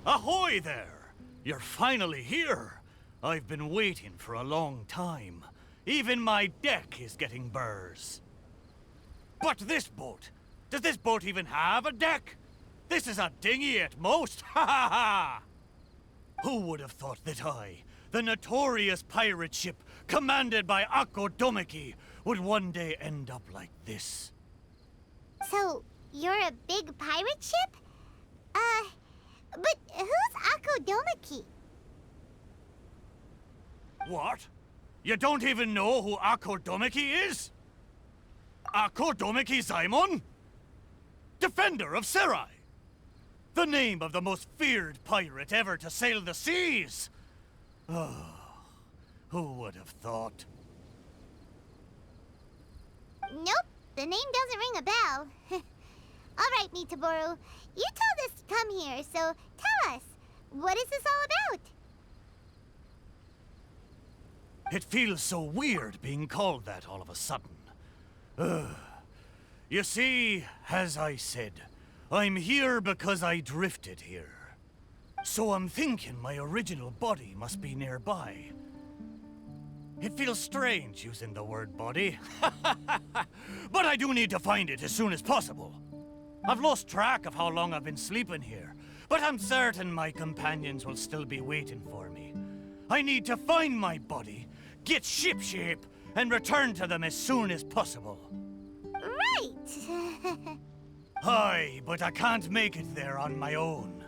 Ahoy there! You're finally here! I've been waiting for a long time. Even my deck is getting burrs. But this boat! Does this boat even have a deck? This is a dinghy at most! Ha ha ha! Who would have thought that I, the notorious pirate ship commanded by Akko Domeki, would one day end up like this? So, you're a big pirate ship? But who's Akko Domeki? What? You don't even know who Akko Domeki is? Akko Domeki Zaimon? Defender of Serai! The name of the most feared pirate ever to sail the seas! Oh, who would have thought? Nope, the name doesn't ring a bell. Alright, Miitoburu, you told us to come here, so tell us, what is this all about? It feels so weird being called that all of a sudden. You see, as I said, I'm here because I drifted here. So I'm thinking my original body must be nearby. It feels strange using the word body. But I do need to find it as soon as possible. I've lost track of how long I've been sleeping here, but I'm certain my companions will still be waiting for me. I need to find my body, get shipshape, and return to them as soon as possible. Right! Aye, but I can't make it there on my own.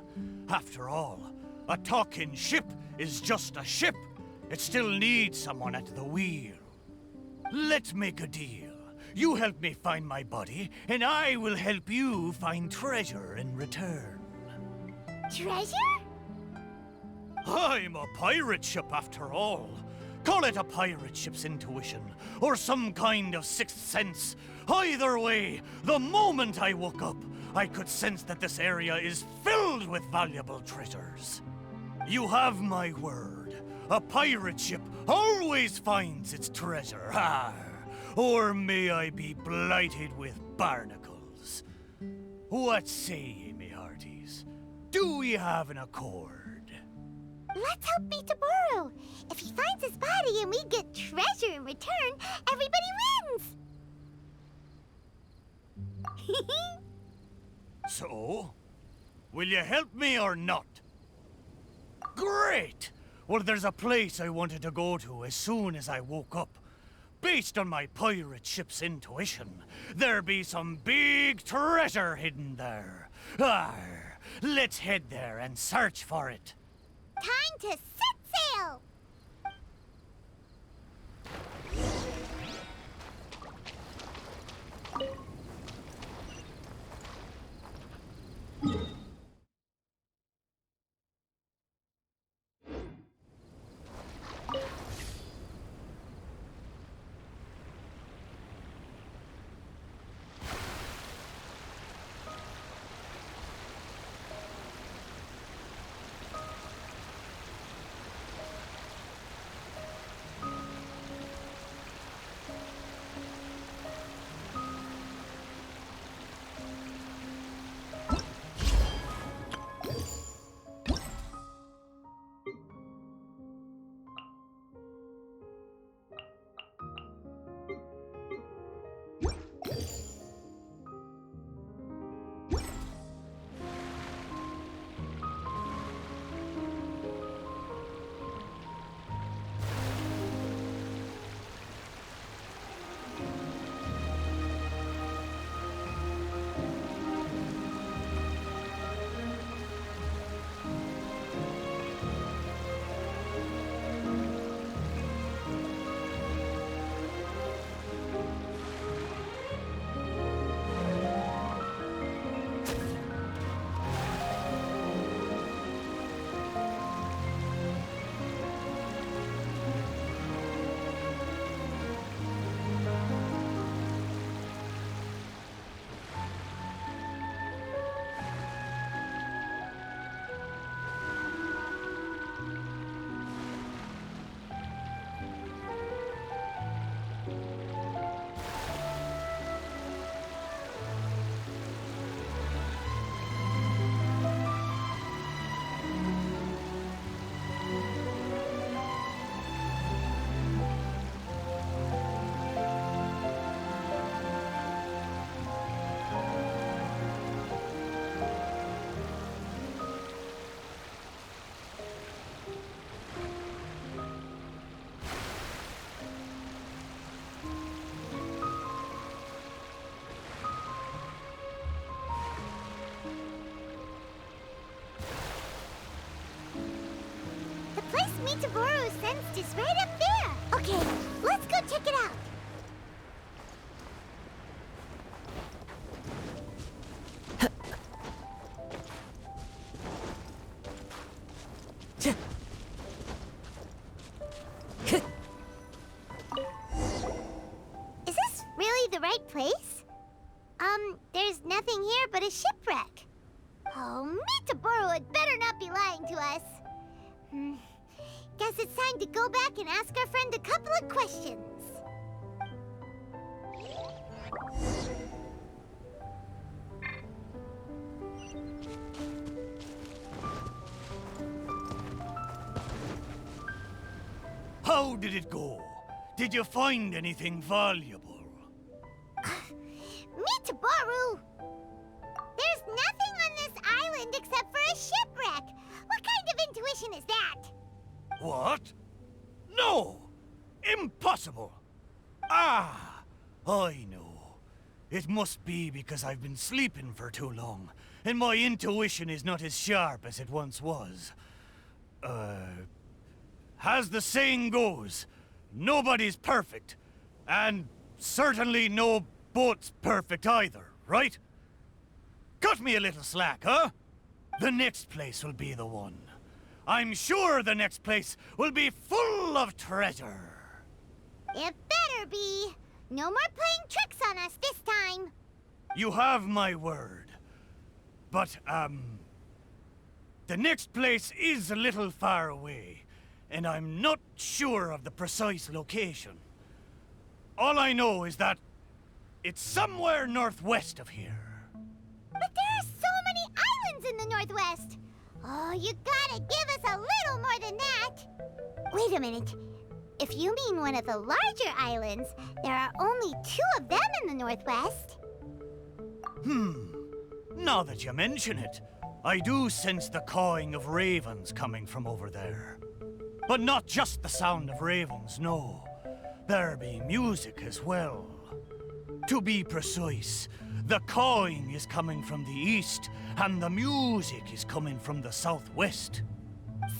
After all, a talking ship is just a ship. It still needs someone at the wheel. Let's make a deal. You help me find my body, and I will help you find treasure in return. Treasure? I'm a pirate ship after all. Call it a pirate ship's intuition, or some kind of sixth sense. Either way, the moment I woke up, I could sense that this area is filled with valuable treasures. You have my word. A pirate ship always finds its treasure. Or may I be blighted with barnacles. What say ye, me hearties? Do we have an accord? Let's help Miitoburu. If he finds his body and we get treasure in return, everybody wins! So, will you help me or not? Great! Well, there's a place I wanted to go to as soon as I woke up. Based on my pirate ship's intuition, there be some big treasure hidden there. Let's head there and search for it. Time to set sail! Miitoburu sensed is right up there. Okay, let's go check it out. Is this really the right place? There's nothing here but a shipwreck. Oh, Miitoburu had better not be lying to us. Guess it's time to go back and ask our friend a couple of questions. How did it go? Did you find anything valuable? Miitoburu! There's nothing on this island except for a shipwreck. What kind of intuition is that? What? No! Impossible! Ah! I know. It must be because I've been sleeping for too long, and my intuition is not as sharp as it once was. As the saying goes, nobody's perfect, and certainly no boat's perfect either, right? Cut me a little slack, huh? The next place will be the one. I'm sure the next place will be full of treasure. It better be. No more playing tricks on us this time. You have my word. But, the next place is a little far away, and I'm not sure of the precise location. All I know is that it's somewhere northwest of here. But there are so many islands in the Northwest. Oh, you gotta give us a little more than that. Wait a minute. If you mean one of the larger islands, there are only 2 of them in the Northwest. Now that you mention it, I do sense the cawing of ravens coming from over there. But not just the sound of ravens, no. There be music as well. To be precise, the cawing is coming from the east, and the music is coming from the southwest.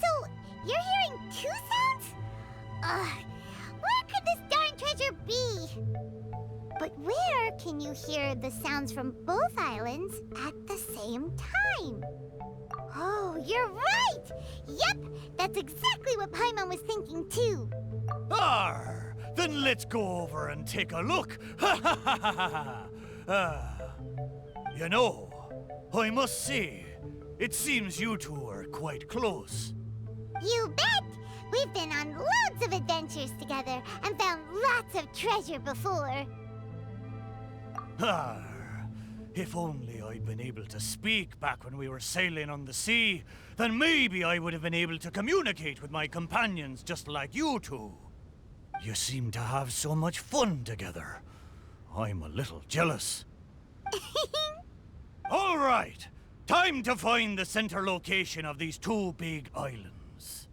So, you're hearing 2 sounds? Where could this darn treasure be? But where can you hear the sounds from both islands at the same time? Oh, you're right! Yep, that's exactly what Paimon was thinking too. Arr! Then let's go over and take a look. You know, I must say, it seems you two are quite close. You bet! We've been on loads of adventures together and found lots of treasure before. If only I'd been able to speak back when we were sailing on the sea, then maybe I would have been able to communicate with my companions just like you two. You seem to have so much fun together. I'm a little jealous. All right, time to find the center location of these 2 big islands.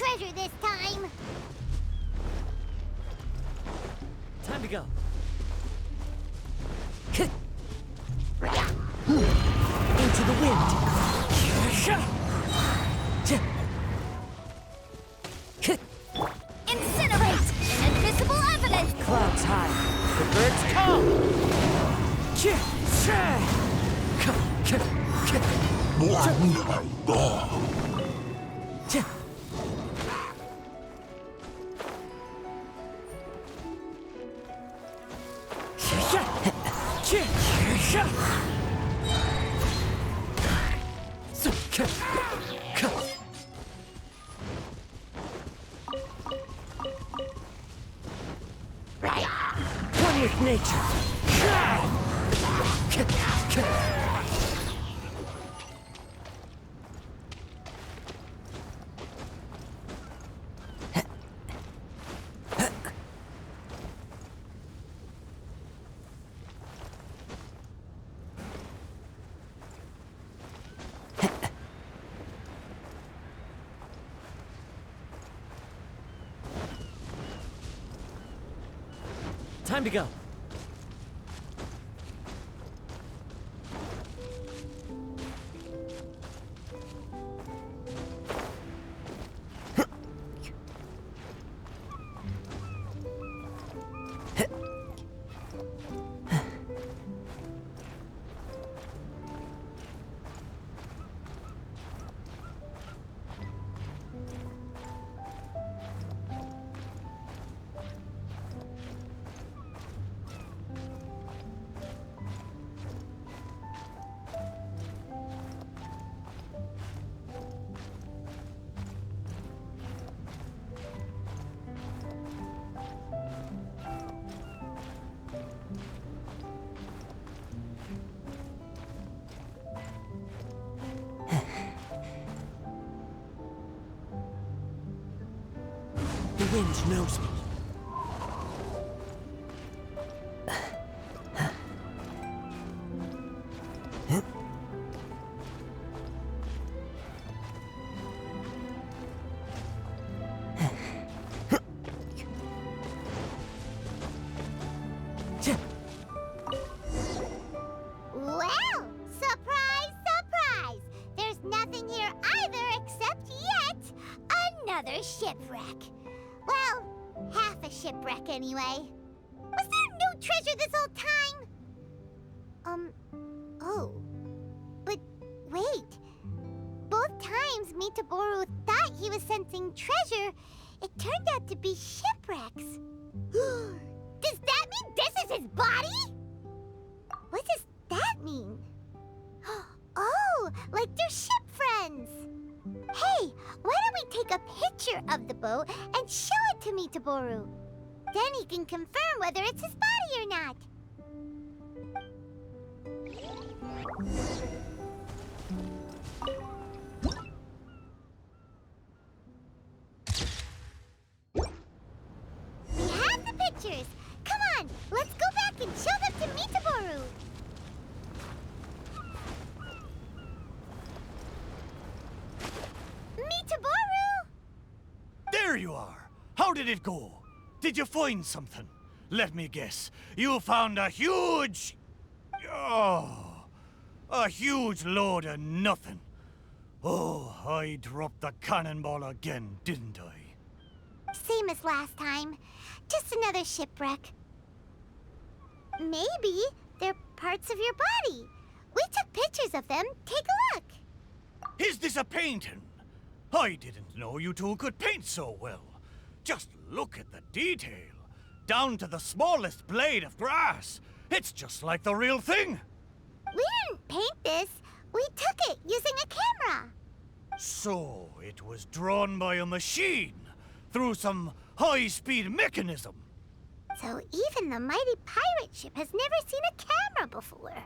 treasure this time! Time to go. Into the wind. Incinerate! Invisible evidence! Clouds high. The birds come. One with nature. Time to go. The wind knows me. Well, surprise, surprise! There's nothing here either except yet another shipwreck. Well, half a shipwreck anyway. Was there no treasure this whole time? Oh. But wait. Both times Miitoburu thought he was sensing treasure, it turned out to be shipwrecks. Does that mean this is his body? What does that mean? Oh, like they're ship friends. Hey, why don't we take a picture of the boat and show it to Miitoburu? Then he can confirm whether it's his body or not. We have the pictures. Come on, let's go back and show them to Miitoburu. Miitoburu! There you are! How did it go? Did you find something? Let me guess. You found a huge... Oh, a huge load of nothing. Oh, I dropped the cannonball again, didn't I? Same as last time. Just another shipwreck. Maybe they're parts of your body. We took pictures of them. Take a look. Is this a painting? I didn't know you two could paint so well. Just look at the detail. Down to the smallest blade of grass. It's just like the real thing. We didn't paint this. We took it using a camera. So it was drawn by a machine through some high-speed mechanism. So even the mighty pirate ship has never seen a camera before.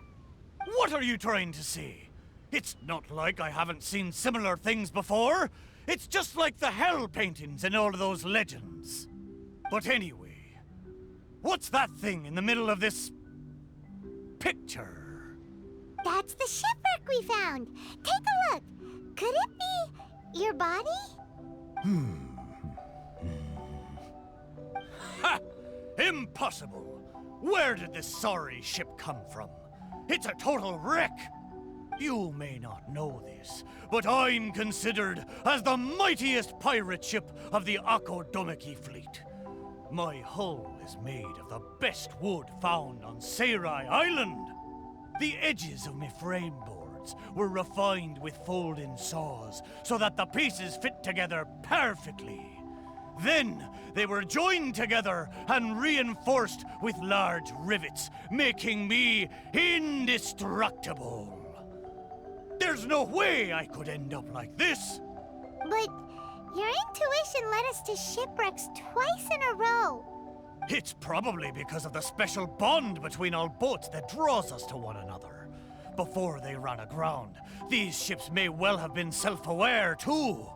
What are you trying to say? It's not like I haven't seen similar things before. It's just like the hell paintings in all of those legends. But anyway, what's that thing in the middle of this picture? That's the shipwreck we found. Take a look. Could it be your body? Ha! Impossible! Where did this sorry ship come from? It's a total wreck! You may not know this, but I'm considered as the mightiest pirate ship of the Akodomiki fleet. My hull is made of the best wood found on Seirai Island. The edges of my frame boards were refined with fold-in saws so that the pieces fit together perfectly. Then they were joined together and reinforced with large rivets, making me indestructible. There's no way I could end up like this. But your intuition led us to shipwrecks twice in a row. It's probably because of the special bond between our boats that draws us to one another. Before they ran aground, these ships may well have been self-aware too.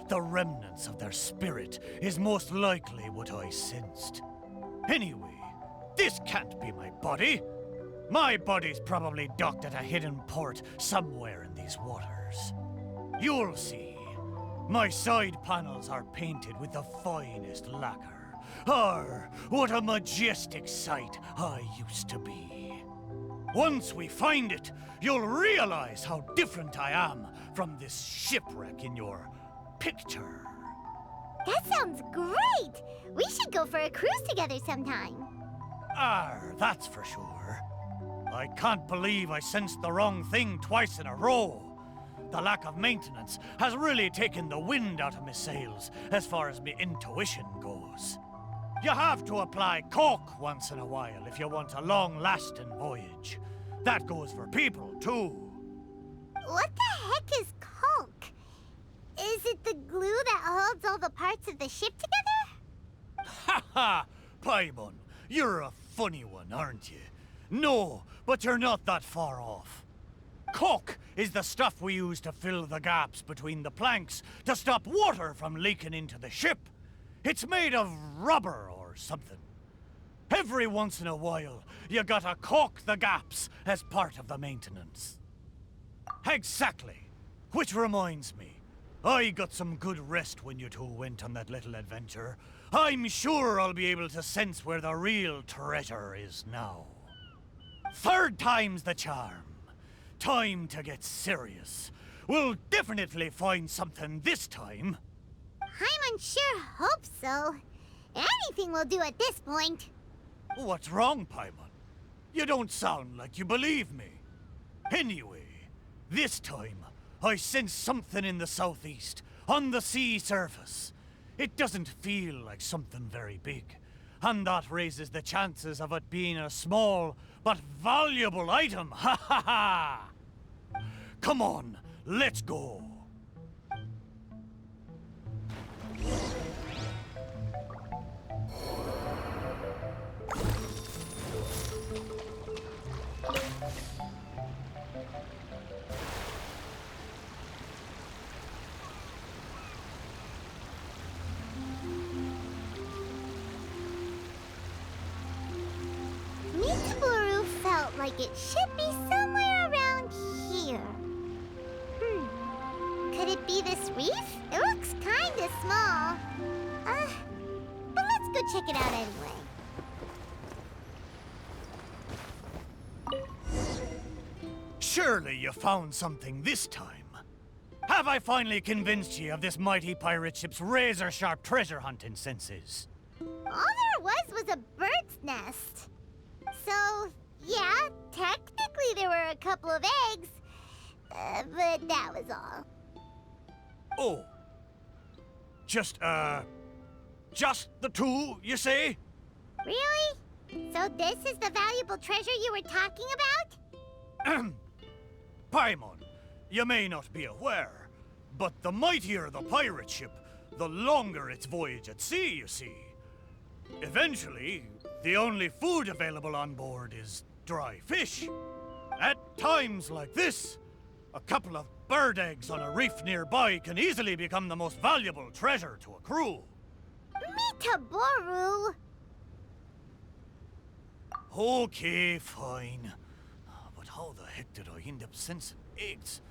The remnants of their spirit is most likely what I sensed. Anyway, this can't be my body. My body's probably docked at a hidden port somewhere in these waters. You'll see. My side panels are painted with the finest lacquer. What a majestic sight I used to be. Once we find it, you'll realize how different I am from this shipwreck in your picture. That sounds great! We should go for a cruise together sometime. That's for sure. I can't believe I sensed the wrong thing twice in a row. The lack of maintenance has really taken the wind out of my sails as far as my intuition goes. You have to apply cork once in a while if you want a long-lasting voyage. That goes for people, too. What the heck is caulk? Is it the glue that holds all the parts of the ship together? Ha ha! Paimon, you're a funny one, aren't you? No, but you're not that far off. Caulk is the stuff we use to fill the gaps between the planks to stop water from leaking into the ship. It's made of rubber or something. Every once in a while, you gotta caulk the gaps as part of the maintenance. Exactly. Which reminds me, I got some good rest when you two went on that little adventure. I'm sure I'll be able to sense where the real treasure is now. Third time's the charm. Time to get serious. We'll definitely find something this time. Paimon sure hopes so. Anything will do at this point. What's wrong, Paimon? You don't sound like you believe me. Anyway, this time, I sense something in the southeast, on the sea surface. It doesn't feel like something very big, and that raises the chances of it being a small but valuable item. Ha ha ha! Come on, let's go. Miitoburu felt like it should be somewhere around here. Could it be this reef? It looks kinda small. But let's go check it out anyway. Surely you found something this time. Have I finally convinced you of this mighty pirate ship's razor-sharp treasure hunting senses? All there was a bird's nest. So, yeah, technically there were a couple of eggs, but that was all. Oh. Just the two, you say? Really? So this is the valuable treasure you were talking about? Paimon, you may not be aware, but the mightier the pirate ship, the longer its voyage at sea, you see. Eventually, the only food available on board is dry fish. At times like this, a couple of bird eggs on a reef nearby can easily become the most valuable treasure to a crew. Miitoburu! Okay, fine. But how the heck did I end up sensing eggs?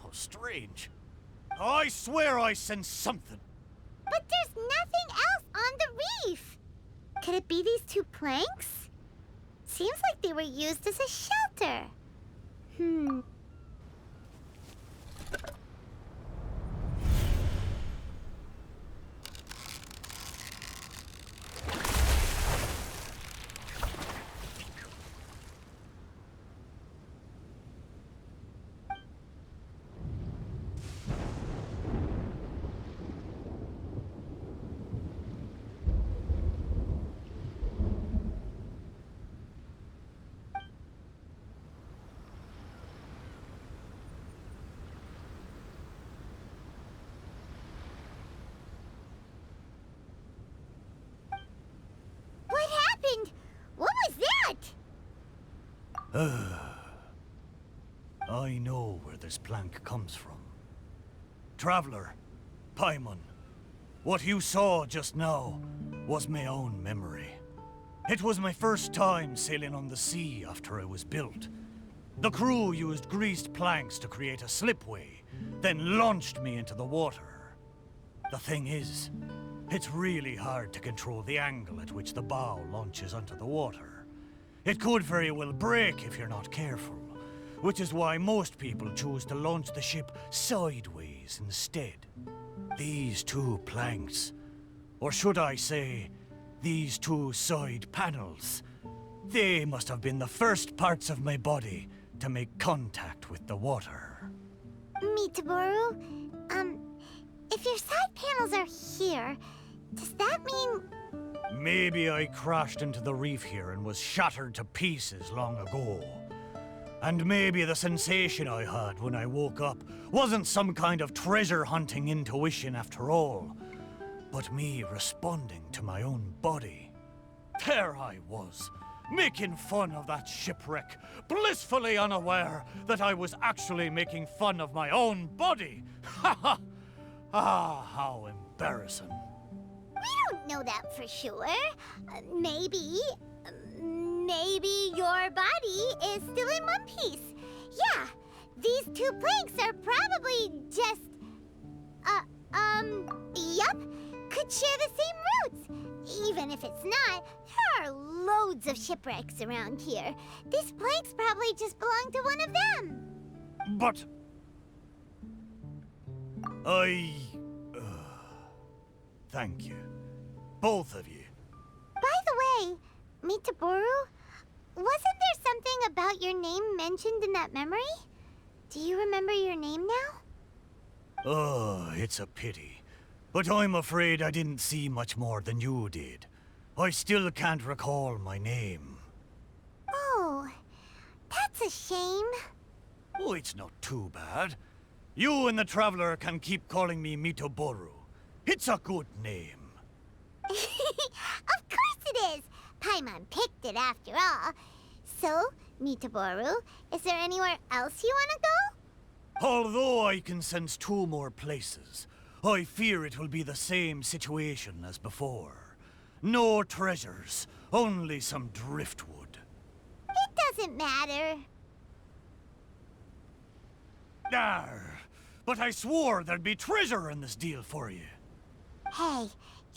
How strange. I swear I sense something. But there's nothing else on the reef. Could it be these two planks? Seems like they were used as a shelter. What happened? What was that? I know where this plank comes from. Traveler, Paimon, what you saw just now was my own memory. It was my first time sailing on the sea after it was built. The crew used greased planks to create a slipway, then launched me into the water. The thing is, it's really hard to control the angle at which the bow launches onto the water. It could very well break if you're not careful, which is why most people choose to launch the ship sideways instead. These two planks, or should I say, these two side panels, they must have been the first parts of my body to make contact with the water. Miitoburu, if your side panels are here, does that mean... Maybe I crashed into the reef here and was shattered to pieces long ago. And maybe the sensation I had when I woke up wasn't some kind of treasure-hunting intuition after all, but me responding to my own body. There I was, making fun of that shipwreck, blissfully unaware that I was actually making fun of my own body. Ha ha! Ah, how embarrassing. We don't know that for sure. Maybe your body is still in one piece. Yeah, these two planks are probably just... yup, could share the same roots. Even if it's not, there are loads of shipwrecks around here. These planks probably just belong to one of them. But... Thank you. Both of you. By the way, Miitoburu, wasn't there something about your name mentioned in that memory? Do you remember your name now? Oh, it's a pity. But I'm afraid I didn't see much more than you did. I still can't recall my name. Oh, that's a shame. Oh, it's not too bad. You and the Traveler can keep calling me Miitoburu. It's a good name. Of course it is! Paimon picked it after all. So, Miitoburu, is there anywhere else you want to go? Although I can sense two more places, I fear it will be the same situation as before. No treasures, only some driftwood. It doesn't matter. Arr, but I swore there'd be treasure in this deal for you. Hey,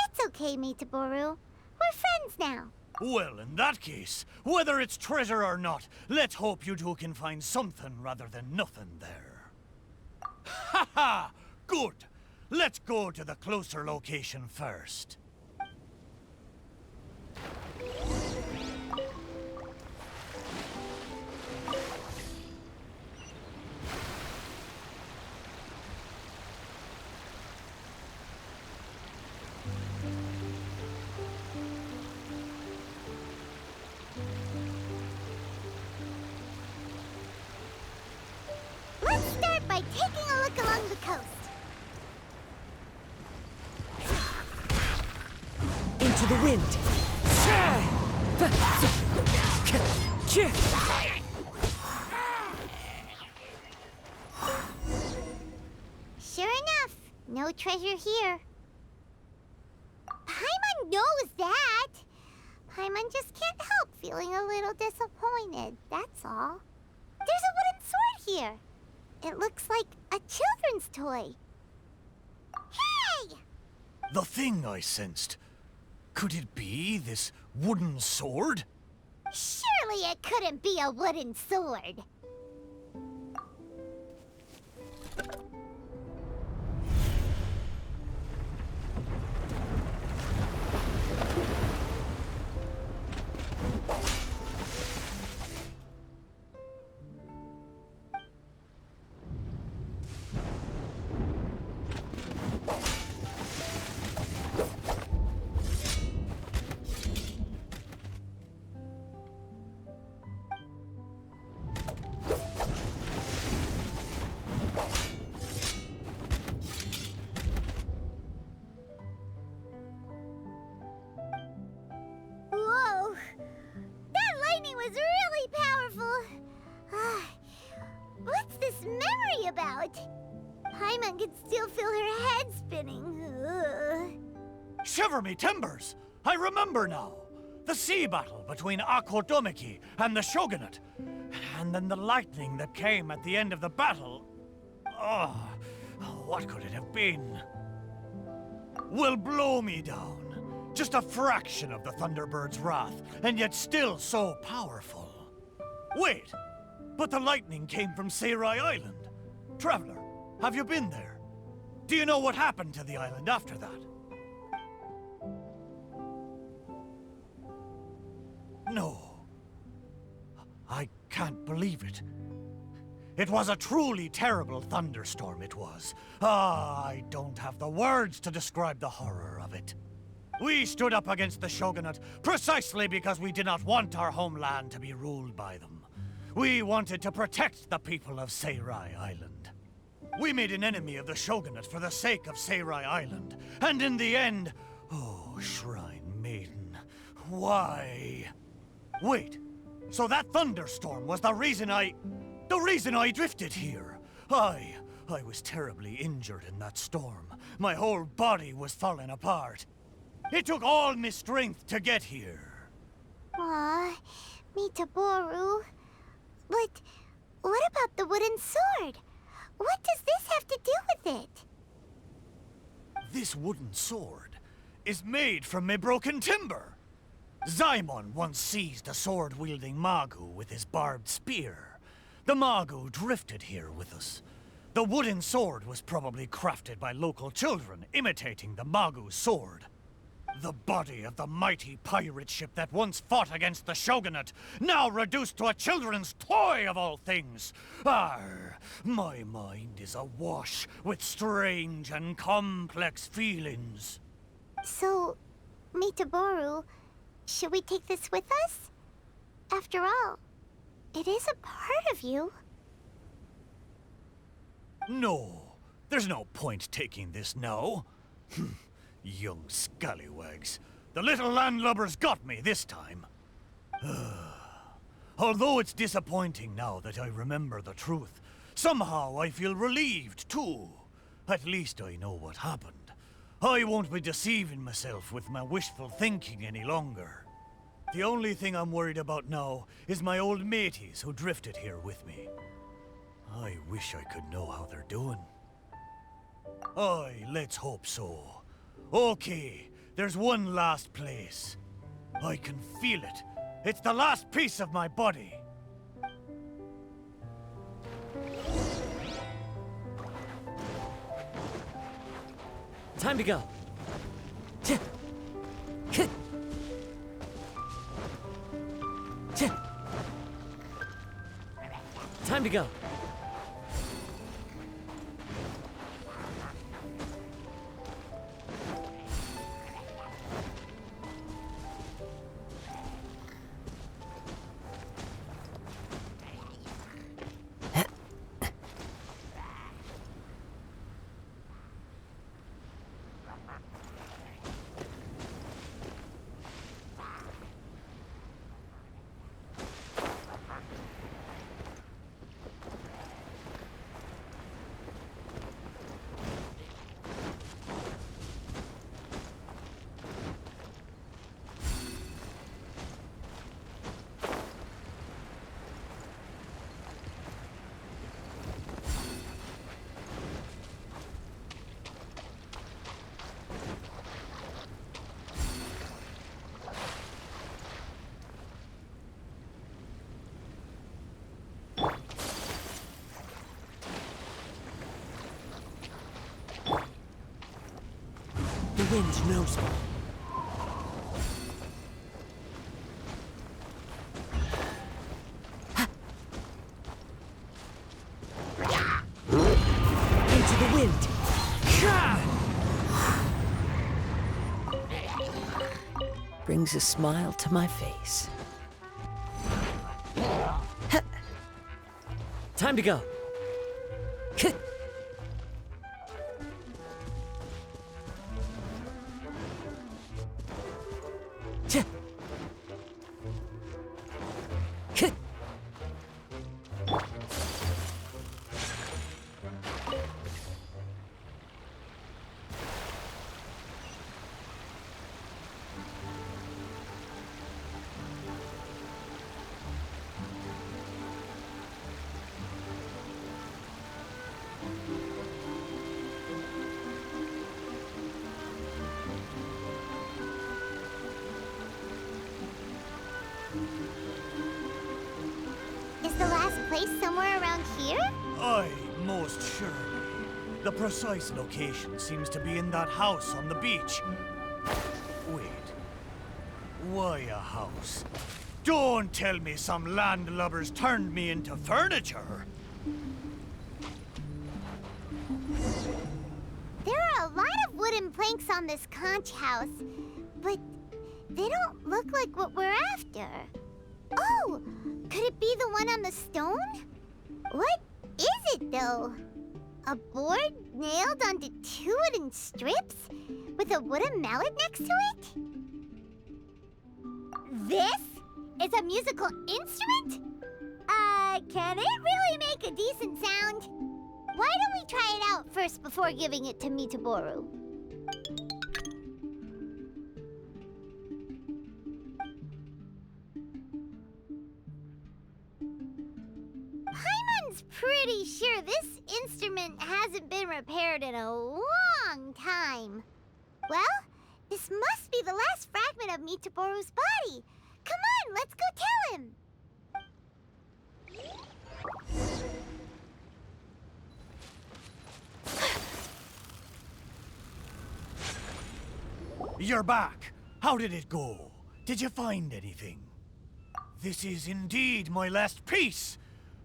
it's okay, Miitoburu. We're friends now. Well, in that case, whether it's treasure or not, let's hope you two can find something rather than nothing there. Ha ha! Good! Let's go to the closer location first. Let's start by taking a look along the coast. Into the wind. Sure enough, no treasure here. Paimon knows that. Paimon just can't help feeling a little disappointed, that's all. There's a wooden sword here. It looks like a children's toy. Hey! The thing I sensed. Could it be this wooden sword? Surely it couldn't be a wooden sword. Whoa! That lightning was really powerful. What's this memory about? Paimon can still feel her head spinning. Shiver me timbers! I remember now. The sea battle between Akodomiki and the shogunate. And then the lightning that came at the end of the battle. Oh, what could it have been? Will blow me down. Just a fraction of the Thunderbird's wrath, and yet still so powerful. Wait, but the lightning came from Seirai Island. Traveler, have you been there? Do you know what happened to the island after that? No. I can't believe it. It was a truly terrible thunderstorm, it was. I don't have the words to describe the horror of it. We stood up against the shogunate precisely because we did not want our homeland to be ruled by them. We wanted to protect the people of Seirai Island. We made an enemy of the shogunate for the sake of Seirai Island, and in the end... Oh, Shrine Maiden, why? Wait, so that thunderstorm was the reason I drifted here. I was terribly injured in that storm. My whole body was falling apart. It took all my strength to get here. Aw, Miitoburu. But what about the wooden sword? What does this have to do with it? This wooden sword is made from my broken timber. Zaimon once seized a sword-wielding Magu with his barbed spear. The Magu drifted here with us. The wooden sword was probably crafted by local children, imitating the Magu's sword. The body of the mighty pirate ship that once fought against the shogunate, now reduced to a children's toy of all things. Arr, my mind is awash with strange and complex feelings. So, Miitoburu, should we take this with us? After all, it is a part of you. No, there's no point taking this now. Young scallywags. The little landlubbers got me this time. Although it's disappointing now that I remember the truth, somehow I feel relieved too. At least I know what happened. I won't be deceiving myself with my wishful thinking any longer. The only thing I'm worried about now is my old mateys who drifted here with me. I wish I could know how they're doing. Aye, let's hope so. Okay, there's one last place. I can feel it. It's the last piece of my body. Time to go. Time to go. The wind knows me. Into the wind. Brings a smile to my face. Time to go. Is the last place somewhere around here? Aye, most surely. The precise location seems to be in that house on the beach. Wait. Why a house? Don't tell me some landlubbers turned me into furniture. There are a lot of wooden planks on this conch house, but they don't look like what we're after. Oh, could it be the one on the stone? What is it, though? A board nailed onto two wooden strips with a wooden mallet next to it? This is a musical instrument? Can it really make a decent sound? Why don't we try it out first before giving it to Miitoburu? Paimon's pretty sure this instrument hasn't been repaired in a long time. Well, this must be the last fragment of Miitoburu's body. Come on, let's go tell him. You're back. How did it go? Did you find anything? This is indeed my last piece.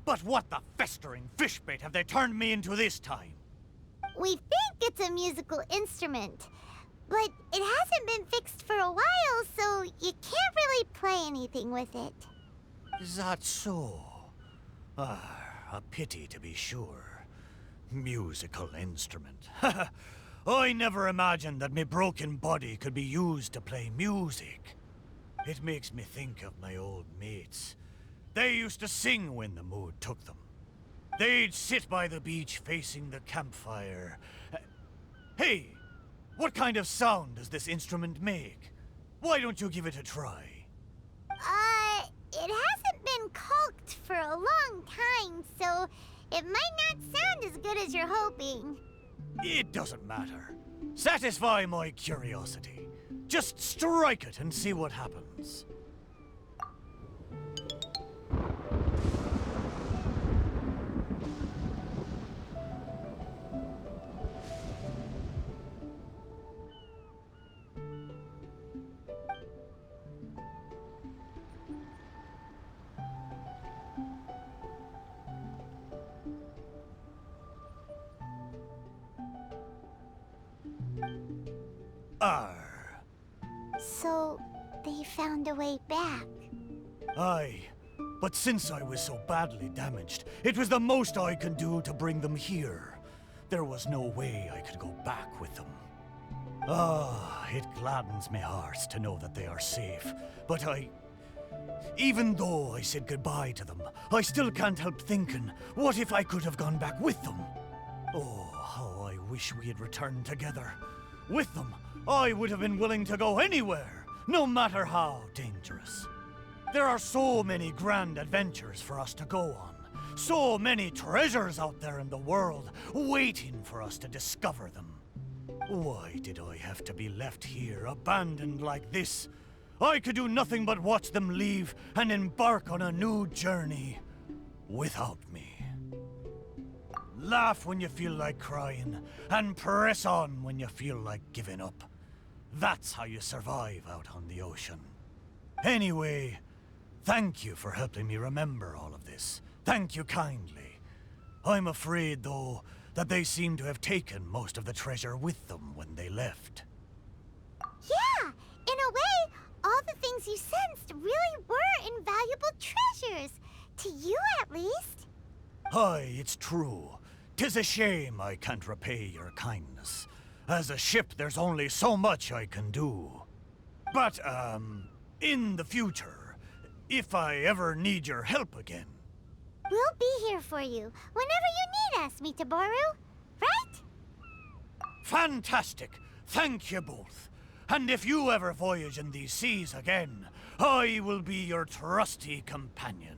But what the festering fishbait have they turned me into this time? We think it's a musical instrument, but it hasn't been fixed for a while, so you can't really play anything with it. Is that so? A pity to be sure. Musical instrument. I never imagined that my broken body could be used to play music. It makes me think of my old mates. They used to sing when the mood took them. They'd sit by the beach facing the campfire. Hey, what kind of sound does this instrument make? Why don't you give it a try? It hasn't been caulked for a long time, so it might not sound as good as you're hoping. It doesn't matter. Satisfy my curiosity. Just strike it and see what happens. So, they found a way back. Aye, but since I was so badly damaged, it was the most I could do to bring them here. There was no way I could go back with them. It gladdens my heart to know that they are safe, but even though I said goodbye to them, I still can't help thinking, what if I could have gone back with them? Oh, how I wish we had returned together. With them, I would have been willing to go anywhere, no matter how dangerous. There are so many grand adventures for us to go on. So many treasures out there in the world, waiting for us to discover them. Why did I have to be left here, abandoned like this? I could do nothing but watch them leave and embark on a new journey without me. Laugh when you feel like crying, and press on when you feel like giving up. That's how you survive out on the ocean. Anyway, thank you for helping me remember all of this. Thank you kindly. I'm afraid, though, that they seem to have taken most of the treasure with them when they left. Yeah, in a way, all the things you sensed really were invaluable treasures. To you, at least. Aye, it's true. 'Tis a shame I can't repay your kindness. As a ship, there's only so much I can do. But, in the future, if I ever need your help again... We'll be here for you whenever you need us, Miitoburu. Right? Fantastic! Thank you both. And if you ever voyage in these seas again, I will be your trusty companion.